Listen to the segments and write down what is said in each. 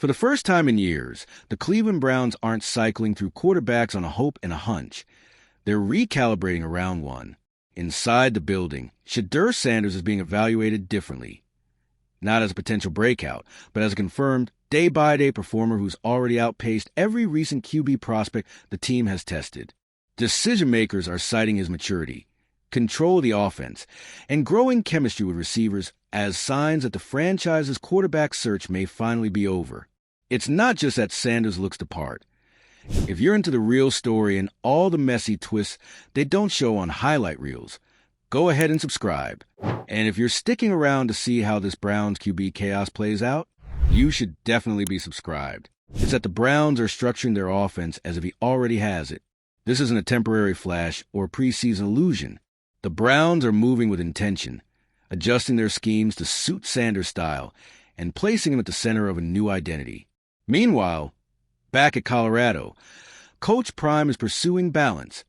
For the first time in years, the Cleveland Browns aren't cycling through quarterbacks on a hope and a hunch. They're recalibrating around one. Inside the building, SHEDEUR Sanders is being evaluated differently. Not as a potential breakout, but as a confirmed, day-by-day performer who's already outpaced every recent QB prospect the team has tested. Decision-makers are citing his maturity, control of the offense, and growing chemistry with receivers as signs that the franchise's quarterback search may finally be over. It's not just that Sanders looks the part. If you're into the real story and all the messy twists they don't show on highlight reels, go ahead and subscribe. And if you're sticking around to see how this Browns QB chaos plays out, you should definitely be subscribed. It's that the Browns are structuring their offense as if he already has it. This isn't a temporary flash or preseason illusion. The Browns are moving with intention, adjusting their schemes to suit Sanders' style and placing him at the center of a new identity. Meanwhile, back at Colorado, Coach Prime is pursuing balance,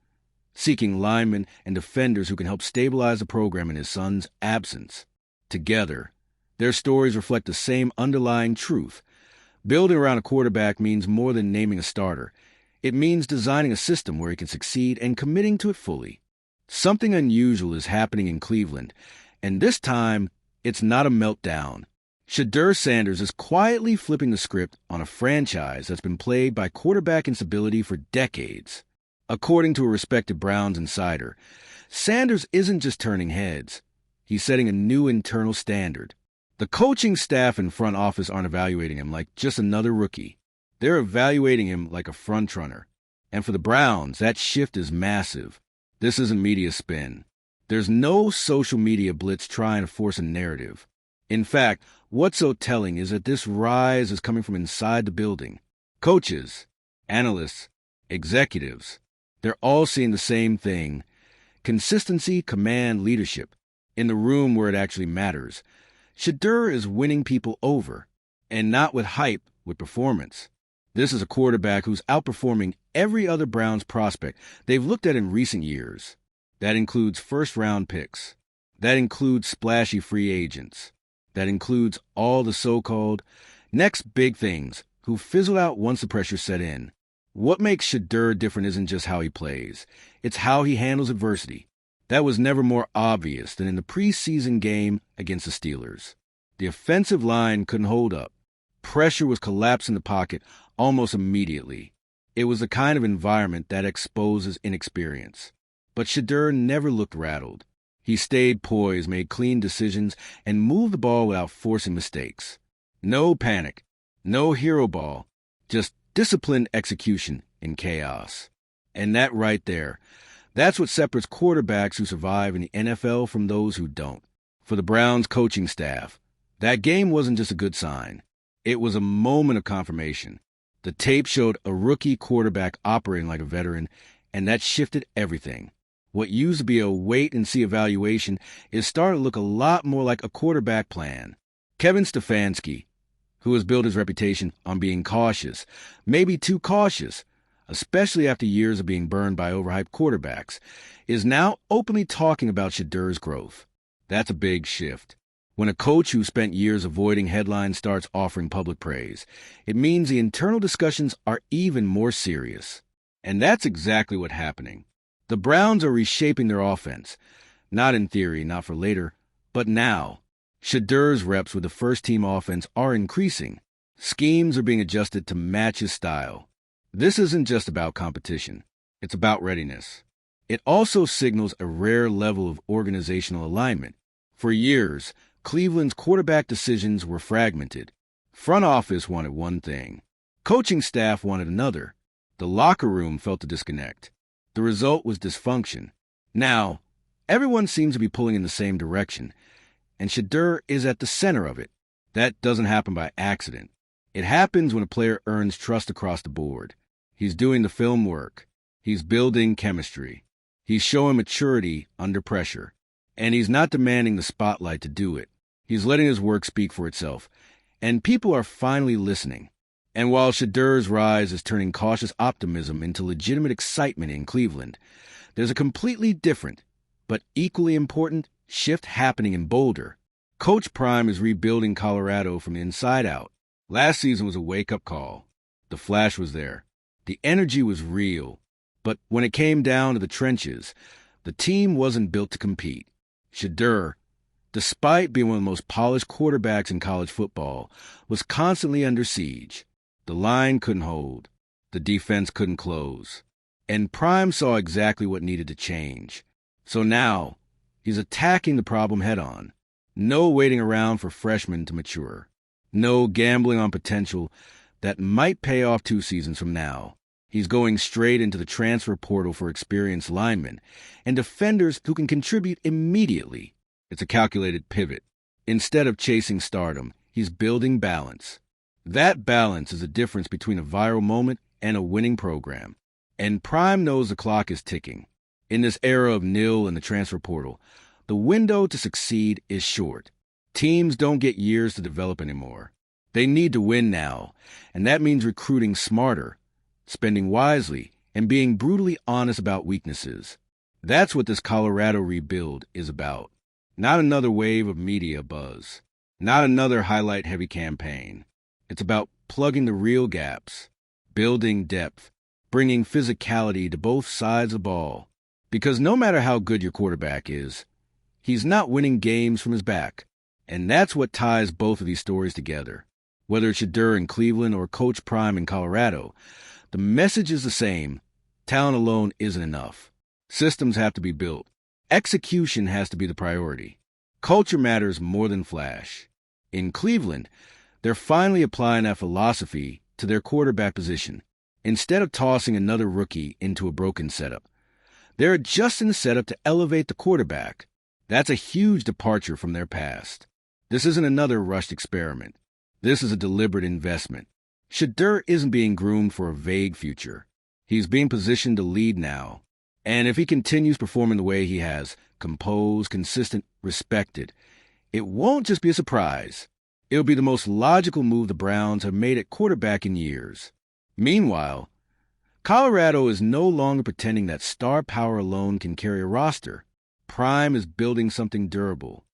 seeking linemen and defenders who can help stabilize the program in his son's absence. Together, their stories reflect the same underlying truth. Building around a quarterback means more than naming a starter. It means designing a system where he can succeed and committing to it fully. Something unusual is happening in Cleveland, and this time, it's not a meltdown. SHEDEUR Sanders is quietly flipping the script on a franchise that's been plagued by quarterback instability for decades. According to a respected Browns insider, Sanders isn't just turning heads. He's setting a new internal standard. The coaching staff and front office aren't evaluating him like just another rookie. They're evaluating him like a frontrunner. And for the Browns, that shift is massive. This isn't media spin. There's no social media blitz trying to force a narrative. In fact, what's so telling is that this rise is coming from inside the building. Coaches, analysts, executives, they're all seeing the same thing. Consistency, command, leadership. In the room where it actually matters. SHEDEUR is winning people over, and not with hype, with performance. This is a quarterback who's outperforming every other Browns prospect they've looked at in recent years. That includes first-round picks. That includes splashy free agents. That includes all the so-called next big things who fizzle out once the pressure set in. What makes SHEDEUR different isn't just how he plays. It's how he handles adversity. That was never more obvious than in the preseason game against the Steelers. The offensive line couldn't hold up. Pressure was collapsing the pocket almost immediately. It was the kind of environment that exposes inexperience. But SHEDEUR never looked rattled. He stayed poised, made clean decisions, and moved the ball without forcing mistakes. No panic, no hero ball, just disciplined execution in chaos. And that right there, that's what separates quarterbacks who survive in the NFL from those who don't. For the Browns coaching staff, that game wasn't just a good sign. It was a moment of confirmation. The tape showed a rookie quarterback operating like a veteran, and that shifted everything. What used to be a wait-and-see evaluation is starting to look a lot more like a quarterback plan. Kevin Stefanski, who has built his reputation on being cautious, maybe too cautious, especially after years of being burned by overhyped quarterbacks, is now openly talking about SHEDEUR's growth. That's a big shift. When a coach who spent years avoiding headlines starts offering public praise, it means the internal discussions are even more serious. And that's exactly what's happening. The Browns are reshaping their offense. Not in theory, not for later, but now. SHEDEUR's reps with the first-team offense are increasing. Schemes are being adjusted to match his style. This isn't just about competition. It's about readiness. It also signals a rare level of organizational alignment. For years, Cleveland's quarterback decisions were fragmented. Front office wanted one thing. Coaching staff wanted another. The locker room felt a disconnect. The result was dysfunction. Now, everyone seems to be pulling in the same direction, and SHEDEUR is at the center of it. That doesn't happen by accident. It happens when a player earns trust across the board. He's doing the film work. He's building chemistry. He's showing maturity under pressure. And he's not demanding the spotlight to do it. He's letting his work speak for itself. And people are finally listening. And while SHEDEUR's rise is turning cautious optimism into legitimate excitement in Cleveland, there's a completely different, but equally important, shift happening in Boulder. Coach Prime is rebuilding Colorado from the inside out. Last season was a wake-up call. The flash was there. The energy was real. But when it came down to the trenches, the team wasn't built to compete. SHEDEUR, despite being one of the most polished quarterbacks in college football, was constantly under siege. The line couldn't hold. The defense couldn't close. And Prime saw exactly what needed to change. So now, he's attacking the problem head-on. No waiting around for freshmen to mature. No gambling on potential that might pay off 2 seasons from now. He's going straight into the transfer portal for experienced linemen and defenders who can contribute immediately. It's a calculated pivot. Instead of chasing stardom, he's building balance. That balance is the difference between a viral moment and a winning program. And Prime knows the clock is ticking. In this era of nil and the transfer portal, the window to succeed is short. Teams don't get years to develop anymore. They need to win now, and that means recruiting smarter, spending wisely, and being brutally honest about weaknesses. That's what this Colorado rebuild is about. Not another wave of media buzz. Not another highlight-heavy campaign. It's about plugging the real gaps, building depth, bringing physicality to both sides of the ball. Because no matter how good your quarterback is, he's not winning games from his back. And that's what ties both of these stories together. Whether it's SHEDEUR in Cleveland or Coach Prime in Colorado, the message is the same. Talent alone isn't enough. Systems have to be built. Execution has to be the priority. Culture matters more than flash. In Cleveland, they're finally applying that philosophy to their quarterback position. Instead of tossing another rookie into a broken setup, they're adjusting the setup to elevate the quarterback. That's a huge departure from their past. This isn't another rushed experiment. This is a deliberate investment. SHEDEUR isn't being groomed for a vague future. He's being positioned to lead now. And if he continues performing the way he has, composed, consistent, respected, it won't just be a surprise. It'll be the most logical move the Browns have made at quarterback in years. Meanwhile, Colorado is no longer pretending that star power alone can carry a roster. Prime is building something durable,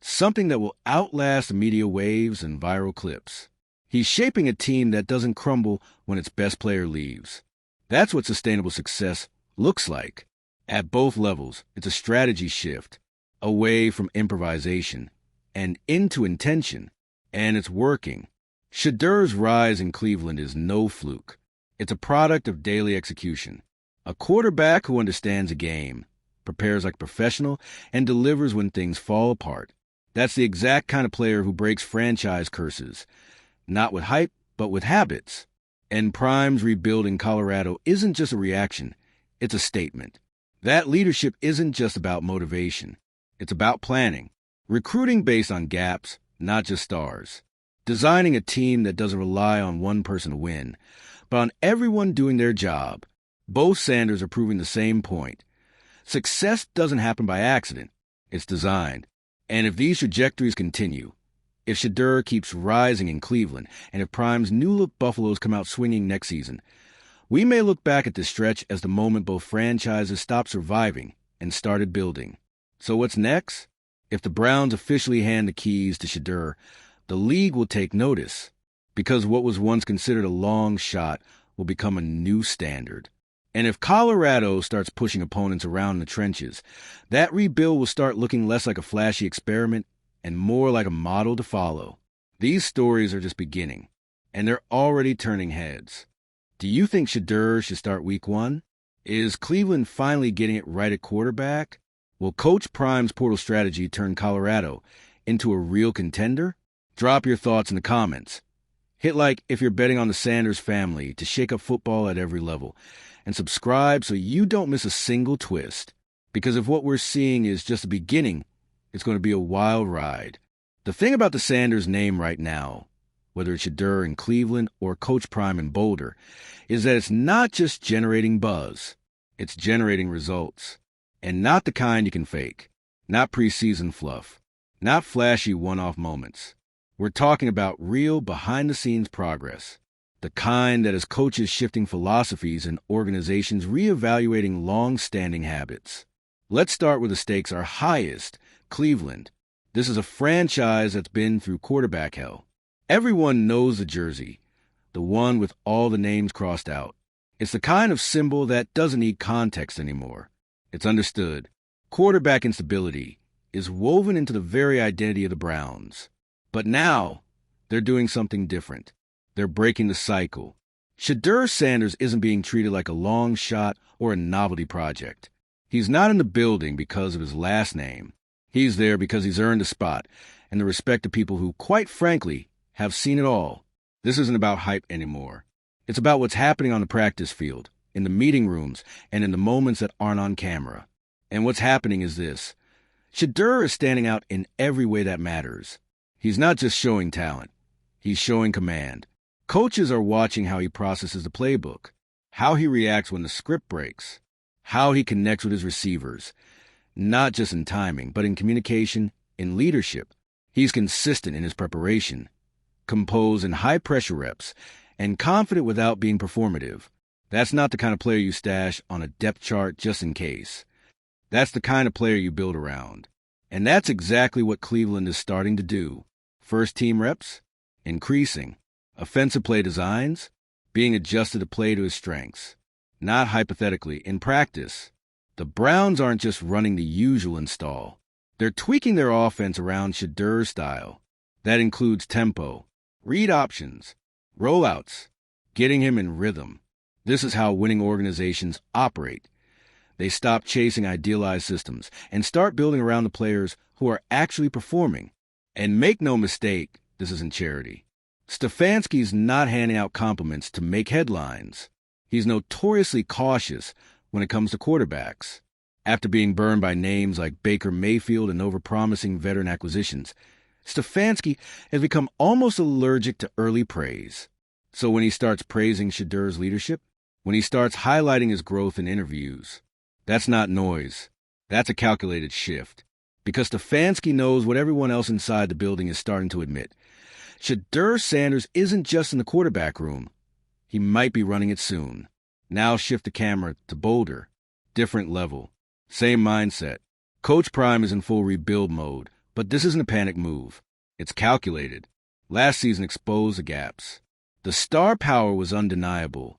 something that will outlast the media waves and viral clips. He's shaping a team that doesn't crumble when its best player leaves. That's what sustainable success looks like. At both levels, it's a strategy shift, away from improvisation and into intention, and it's working. SHEDEUR's rise in Cleveland is no fluke. It's a product of daily execution. A quarterback who understands a game, prepares like a professional, and delivers when things fall apart. That's the exact kind of player who breaks franchise curses, not with hype, but with habits. And Prime's rebuild in Colorado isn't just a reaction, it's a statement. That leadership isn't just about motivation. It's about planning, recruiting based on gaps, not just stars. Designing a team that doesn't rely on one person to win, but on everyone doing their job. Both Sanders are proving the same point. Success doesn't happen by accident. It's designed. And if these trajectories continue, if SHEDEUR keeps rising in Cleveland, and if Prime's new-look Buffaloes come out swinging next season, we may look back at this stretch as the moment both franchises stopped surviving and started building. So what's next? If the Browns officially hand the keys to SHEDEUR, the league will take notice, because what was once considered a long shot will become a new standard. And if Colorado starts pushing opponents around in the trenches, that rebuild will start looking less like a flashy experiment and more like a model to follow. These stories are just beginning, and they're already turning heads. Do you think SHEDEUR should start week 1? Is Cleveland finally getting it right at quarterback? Will Coach Prime's portal strategy turn Colorado into a real contender? Drop your thoughts in the comments. Hit like if you're betting on the Sanders family to shake up football at every level. And subscribe so you don't miss a single twist. Because if what we're seeing is just the beginning, it's going to be a wild ride. The thing about the Sanders name right now, whether it's SHEDEUR in Cleveland or Coach Prime in Boulder, is that it's not just generating buzz. It's generating results. And not the kind you can fake. Not preseason fluff. Not flashy one-off moments. We're talking about real behind-the-scenes progress. The kind that is coaches shifting philosophies and organizations reevaluating long-standing habits. Let's start where the stakes are highest, Cleveland. This is a franchise that's been through quarterback hell. Everyone knows the jersey, the one with all the names crossed out. It's the kind of symbol that doesn't need context anymore. It's understood. Quarterback instability is woven into the very identity of the Browns. But now, they're doing something different. They're breaking the cycle. SHEDEUR Sanders isn't being treated like a long shot or a novelty project. He's not in the building because of his last name. He's there because he's earned a spot and the respect of people who, quite frankly, have seen it all. This isn't about hype anymore. It's about what's happening on the practice field, in the meeting rooms, and in the moments that aren't on camera. And what's happening is this. SHEDEUR is standing out in every way that matters. He's not just showing talent. He's showing command. Coaches are watching how he processes the playbook, how he reacts when the script breaks, how he connects with his receivers, not just in timing, but in communication, in leadership. He's consistent in his preparation, composed in high-pressure reps, and confident without being performative. That's not the kind of player you stash on a depth chart just in case. That's the kind of player you build around. And that's exactly what Cleveland is starting to do. First team reps, increasing. Offensive play designs, being adjusted to play to his strengths. Not hypothetically, in practice. The Browns aren't just running the usual install. They're tweaking their offense around SHEDEUR's style. That includes tempo, read options, rollouts, getting him in rhythm. This is how winning organizations operate. They stop chasing idealized systems and start building around the players who are actually performing. And make no mistake, this isn't charity. Stefanski's not handing out compliments to make headlines. He's notoriously cautious when it comes to quarterbacks. After being burned by names like Baker Mayfield and overpromising veteran acquisitions, Stefanski has become almost allergic to early praise. So when he starts praising SHEDEUR's leadership, when he starts highlighting his growth in interviews, that's not noise. That's a calculated shift. Because Stefanski knows what everyone else inside the building is starting to admit. SHEDEUR Sanders isn't just in the quarterback room. He might be running it soon. Now shift the camera to Boulder. Different level. Same mindset. Coach Prime is in full rebuild mode, but this isn't a panic move. It's calculated. Last season exposed the gaps. The star power was undeniable.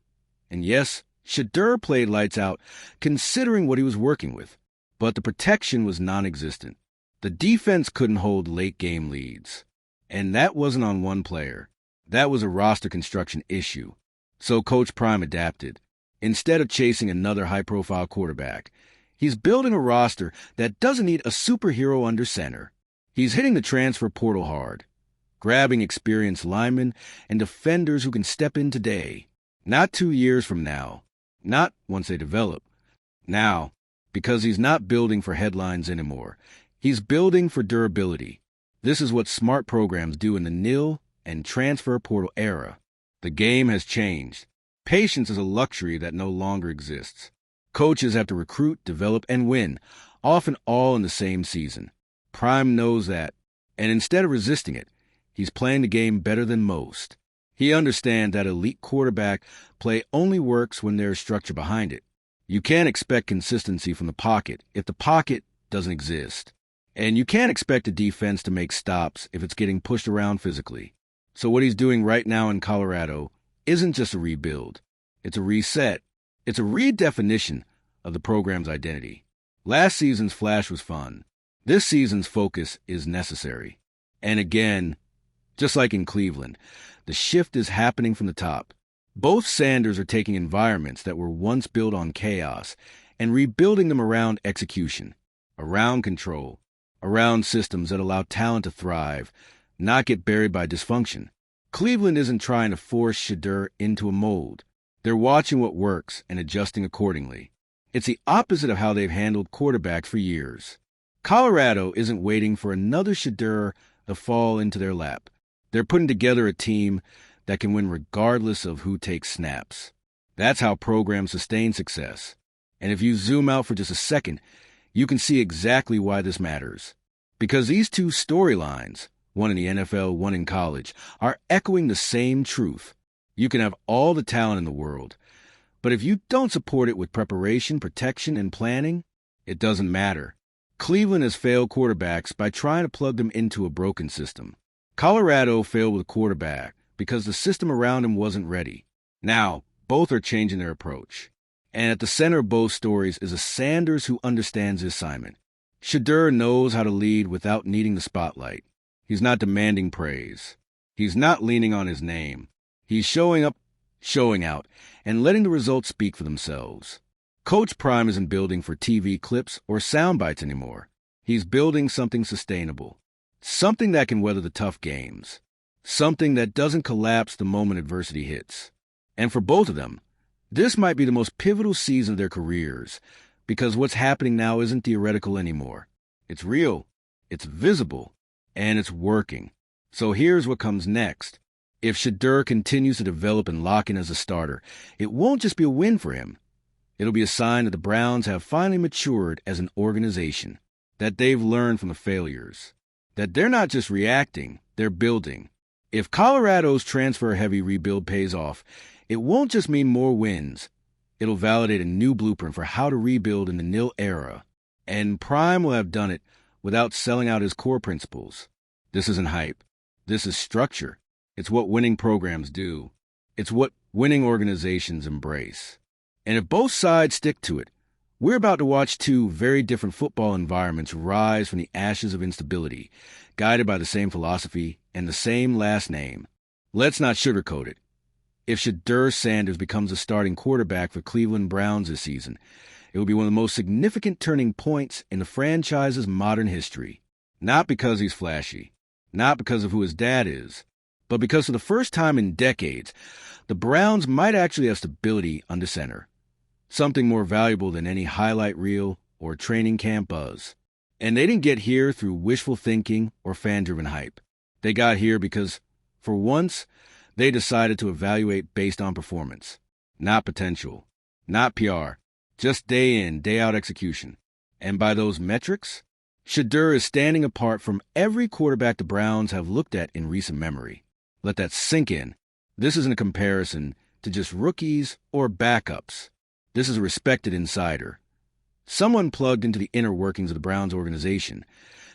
And yes, SHEDEUR played lights out considering what he was working with. But the protection was non-existent. The defense couldn't hold late-game leads. And that wasn't on one player. That was a roster construction issue. So Coach Prime adapted. Instead of chasing another high-profile quarterback, he's building a roster that doesn't need a superhero under center. He's hitting the transfer portal hard, grabbing experienced linemen and defenders who can step in today. Not 2 years from now. Not once they develop. Now, because he's not building for headlines anymore. He's building for durability. This is what smart programs do in the nil and transfer portal era. The game has changed. Patience is a luxury that no longer exists. Coaches have to recruit, develop, and win, often all in the same season. Prime knows that, and instead of resisting it, he's playing the game better than most. He understands that elite quarterback play only works when there's structure behind it. You can't expect consistency from the pocket if the pocket doesn't exist. And you can't expect a defense to make stops if it's getting pushed around physically. So what he's doing right now in Colorado isn't just a rebuild. It's a reset. It's a redefinition of the program's identity. Last season's flash was fun. This season's focus is necessary. And again, just like in Cleveland, the shift is happening from the top. Both Sanders are taking environments that were once built on chaos and rebuilding them around execution, around control, around systems that allow talent to thrive, not get buried by dysfunction. Cleveland isn't trying to force SHEDEUR into a mold. They're watching what works and adjusting accordingly. It's the opposite of how they've handled quarterbacks for years. Colorado isn't waiting for another SHEDEUR to fall into their lap. They're putting together a team that can win regardless of who takes snaps. That's how programs sustain success. And if you zoom out for just a second, you can see exactly why this matters. Because these two storylines, one in the NFL, one in college, are echoing the same truth. You can have all the talent in the world, but if you don't support it with preparation, protection, and planning, it doesn't matter. Cleveland has failed quarterbacks by trying to plug them into a broken system. Colorado failed with a quarterback because the system around him wasn't ready. Now, both are changing their approach. And at the center of both stories is a Sanders who understands the assignment. SHEDEUR knows how to lead without needing the spotlight. He's not demanding praise. He's not leaning on his name. He's showing up, showing out, and letting the results speak for themselves. Coach Prime isn't building for TV clips or sound bites anymore. He's building something sustainable. Something that can weather the tough games. Something that doesn't collapse the moment adversity hits. And for both of them, this might be the most pivotal season of their careers, because what's happening now isn't theoretical anymore. It's real, it's visible, and it's working. So here's what comes next. If SHEDEUR continues to develop and lock in as a starter, it won't just be a win for him. It'll be a sign that the Browns have finally matured as an organization, that they've learned from the failures, that they're not just reacting, they're building. If Colorado's transfer-heavy rebuild pays off, it won't just mean more wins. It'll validate a new blueprint for how to rebuild in the nil era. And Prime will have done it without selling out his core principles. This isn't hype. This is structure. It's what winning programs do. It's what winning organizations embrace. And if both sides stick to it, we're about to watch two very different football environments rise from the ashes of instability, guided by the same philosophy and the same last name. Let's not sugarcoat it. If SHEDEUR Sanders becomes a starting quarterback for Cleveland Browns this season, it will be one of the most significant turning points in the franchise's modern history. Not because he's flashy, not because of who his dad is, but because for the first time in decades, the Browns might actually have stability under center. Something more valuable than any highlight reel or training camp buzz. And they didn't get here through wishful thinking or fan-driven hype. They got here because, for once, they decided to evaluate based on performance, not potential, not PR, just day in, day out execution. And by those metrics, SHEDEUR is standing apart from every quarterback the Browns have looked at in recent memory. Let that sink in. This isn't a comparison to just rookies or backups. This is a respected insider, someone plugged into the inner workings of the Browns organization,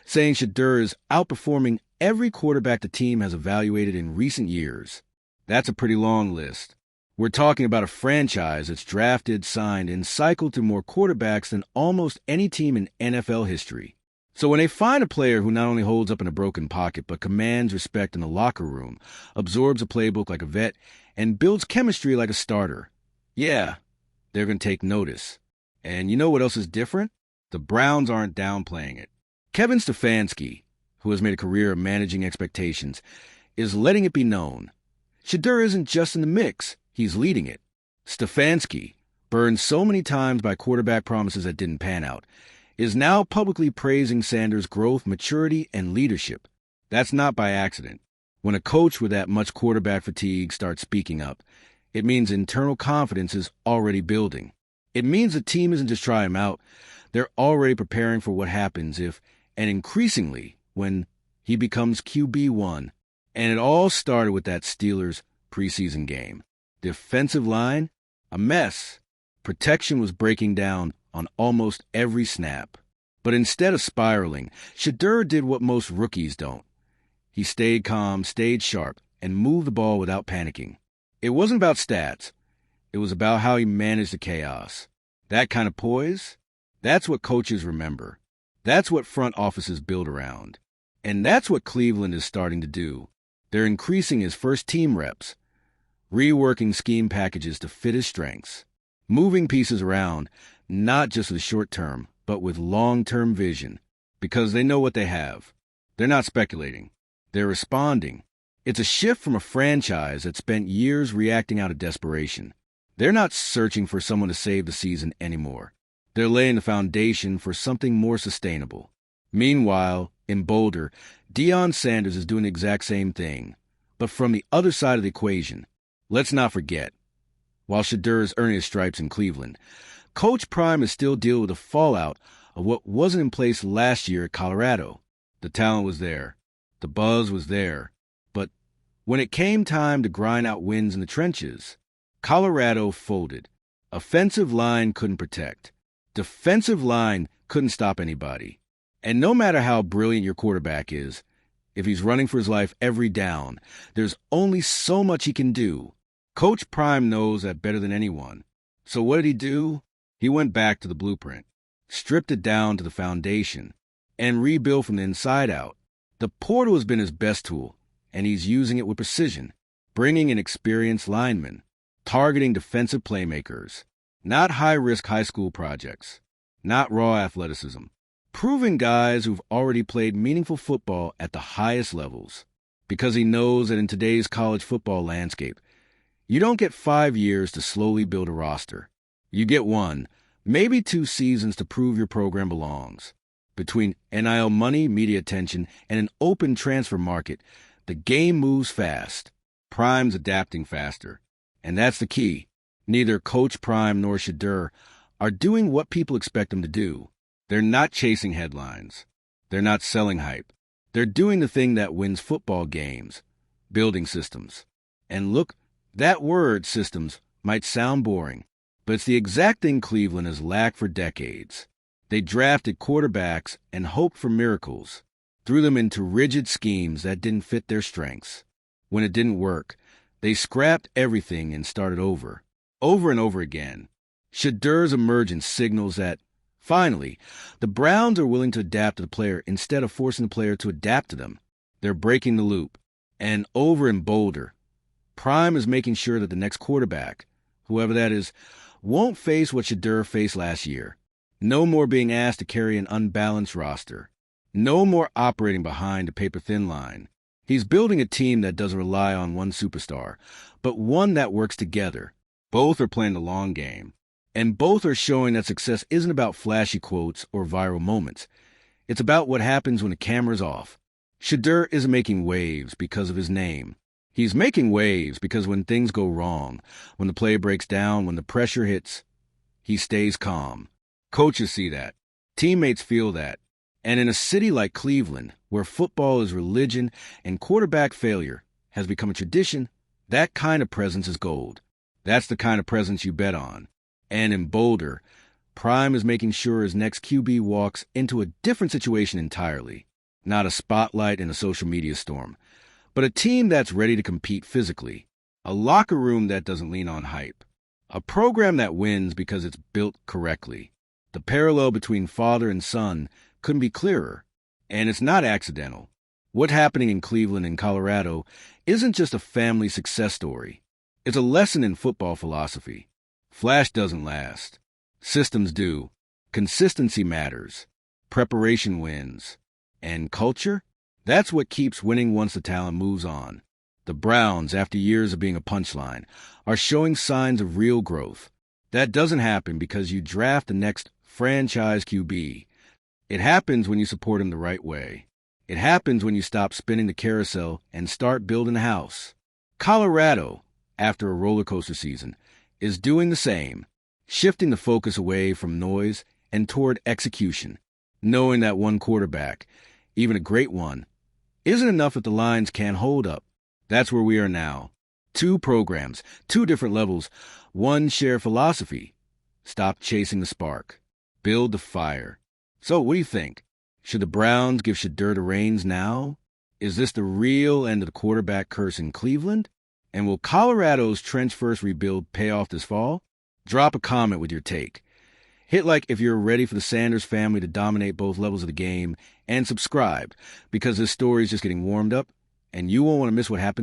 saying SHEDEUR is outperforming every quarterback the team has evaluated in recent years. That's a pretty long list. We're talking about a franchise that's drafted, signed, and cycled through more quarterbacks than almost any team in NFL history. So when they find a player who not only holds up in a broken pocket, but commands respect in the locker room, absorbs a playbook like a vet, and builds chemistry like a starter, yeah, they're going to take notice. And you know what else is different? The Browns aren't downplaying it. Kevin Stefanski, who has made a career of managing expectations, is letting it be known. SHEDEUR isn't just in the mix, he's leading it. Stefanski, burned so many times by quarterback promises that didn't pan out, is now publicly praising Sanders' growth, maturity, and leadership. That's not by accident. When a coach with that much quarterback fatigue starts speaking up, it means internal confidence is already building. It means the team isn't just trying him out. They're already preparing for what happens if, and increasingly, when he becomes QB1. And it all started with that Steelers preseason game. Defensive line, a mess. Protection was breaking down on almost every snap. But instead of spiraling, SHEDEUR did what most rookies don't. He stayed calm, stayed sharp, and moved the ball without panicking. It wasn't about stats. It was about how he managed the chaos. That kind of poise, that's what coaches remember. That's what front offices build around. And that's what Cleveland is starting to do. They're increasing his first team reps, reworking scheme packages to fit his strengths, moving pieces around, not just with short term, but with long-term vision, because they know what they have. They're not speculating. They're responding. It's a shift from a franchise that spent years reacting out of desperation. They're not searching for someone to save the season anymore. They're laying the foundation for something more sustainable. Meanwhile, in Boulder, Deion Sanders is doing the exact same thing, but from the other side of the equation. Let's not forget, while SHEDEUR is earning his stripes in Cleveland, Coach Prime is still dealing with the fallout of what wasn't in place last year at Colorado. The talent was there. The buzz was there. But when it came time to grind out wins in the trenches, Colorado folded. Offensive line couldn't protect. Defensive line couldn't stop anybody. And no matter how brilliant your quarterback is, If he's running for his life every down, there's only so much he can do. Coach Prime knows that better than anyone. So what did he do? He went back to the blueprint, stripped it down to the foundation, and rebuilt from the inside out. The portal has been his best tool, and he's using it with precision, bringing in experienced linemen, targeting defensive playmakers, not high-risk high school projects, not raw athleticism, proving guys who've already played meaningful football at the highest levels, because he knows that in today's college football landscape, you don't get 5 years to slowly build a roster. You get 1, maybe 2 seasons to prove your program belongs. Between NIL money, media attention, and an open transfer market, the game moves fast. Prime's adapting faster. And that's the key. Neither Coach Prime nor SHEDEUR are doing what people expect them to do. They're not chasing headlines. They're not selling hype. They're doing the thing that wins football games, building systems. And look, that word, systems, might sound boring, but it's the exact thing Cleveland has lacked for decades. They drafted quarterbacks and hoped for miracles, threw them into rigid schemes that didn't fit their strengths. When it didn't work, they scrapped everything and started over and over again. SHEDEUR's emergence signals that, finally, the Browns are willing to adapt to the player instead of forcing the player to adapt to them. They're breaking the loop. And over and bolder, Prime is making sure that the next quarterback, whoever that is, won't face what SHEDEUR faced last year. No more being asked to carry an unbalanced roster. No more operating behind a paper-thin line. He's building a team that doesn't rely on one superstar, but one that works together. Both are playing the long game. And both are showing that success isn't about flashy quotes or viral moments. It's about what happens when the camera's off. SHEDEUR isn't making waves because of his name. He's making waves because when things go wrong, when the play breaks down, when the pressure hits, he stays calm. Coaches see that. Teammates feel that. And in a city like Cleveland, where football is religion and quarterback failure has become a tradition, that kind of presence is gold. That's the kind of presence you bet on. And in Boulder, Prime is making sure his next QB walks into a different situation entirely. Not a spotlight in a social media storm, but a team that's ready to compete physically. A locker room that doesn't lean on hype. A program that wins because it's built correctly. The parallel between father and son couldn't be clearer, and it's not accidental. What's happening in Cleveland and Colorado isn't just a family success story. It's a lesson in football philosophy. Flash doesn't last. Systems do. Consistency matters. Preparation wins. And culture? That's what keeps winning once the talent moves on. The Browns, after years of being a punchline, are showing signs of real growth. That doesn't happen because you draft the next franchise QB. It happens when you support him the right way. It happens when you stop spinning the carousel and start building a house. Colorado, after a roller coaster season, is doing the same, shifting the focus away from noise and toward execution, knowing that one quarterback, even a great one, isn't enough if the lines can't hold up. That's where we are now. 2 programs, 2 different levels, one shared philosophy. Stop chasing the spark. Build the fire. So what do you think? Should the Browns give SHEDEUR the reins now? Is this the real end of the quarterback curse in Cleveland? And will Colorado's trench-first rebuild pay off this fall? Drop a comment with your take. Hit like if you're ready for the Sanders family to dominate both levels of the game, and subscribe, because this story is just getting warmed up, and you won't want to miss what happens